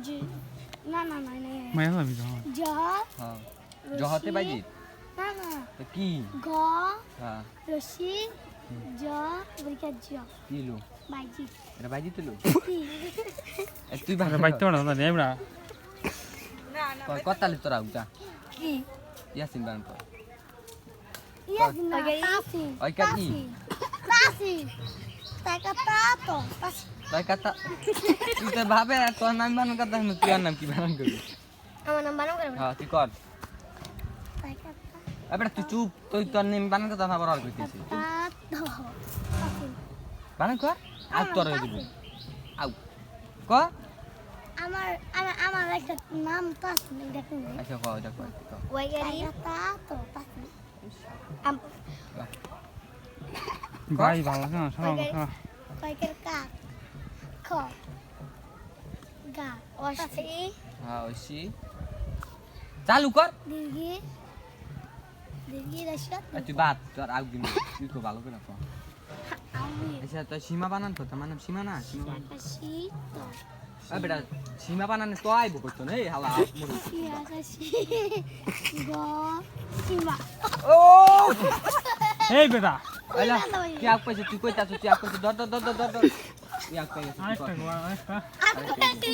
জি না না না না মায়া ভাবি তো জ হ্যাঁ জহতে বাইজি না না তো কি গ হ্যাঁ রশি জ বলিকা জ কিলো বাইজি এটা বাইজি তুলো কি তুই আরে বাইতে ওড়া না নেমরা কতালি তোরা উঠা কি ইয়াসিন বান কর ইয়া দিনা তাসি ওই কাকি তাসি টাকা তো তাসি তাই কথা তুই তো ভাবে না তোর নাম বানান কথা না তুই আর নাম কি বানান করবি আমার নাম বানাও করে হ্যাঁ তুই কর টাকা এবার তুই চুপ তুই তোর নাম বানান কথা না বড় কইতেছিস তা তো তাসি বানান কর আর তোর হয়ে দিবি আউ ক আমার আমার একটা নাম তাসি দেখুন আচ্ছা ক এটা কর তুই ক ওই গাড়ি তা তো তাসি আম ভাই ভালো না শোনা শোনা কয়কের কাক খ গা অসি হ্যাঁ ওইসি চালু কর দীর্ঘি দীর্ঘি রসত আর তুই বাদ তোর আউ দিন তুই খুব ভালো করে কর আমি আচ্ছা তুই সীমা বানান কথা মানে সীমা না সীমা বানান আকাশি তো আ বেটা সীমা বানানে তো আইব করতো না এই হালা মরে আকাশি আকাশি গ সীমা ও এই বেটা আইলা কি আগ পাইছিস তুই কইতাছ তুই আগ পাইছিস ধর ধর ধর ধর ধর তুই আগ পাইছিস আরেকটা গো আরেকটা আকাশি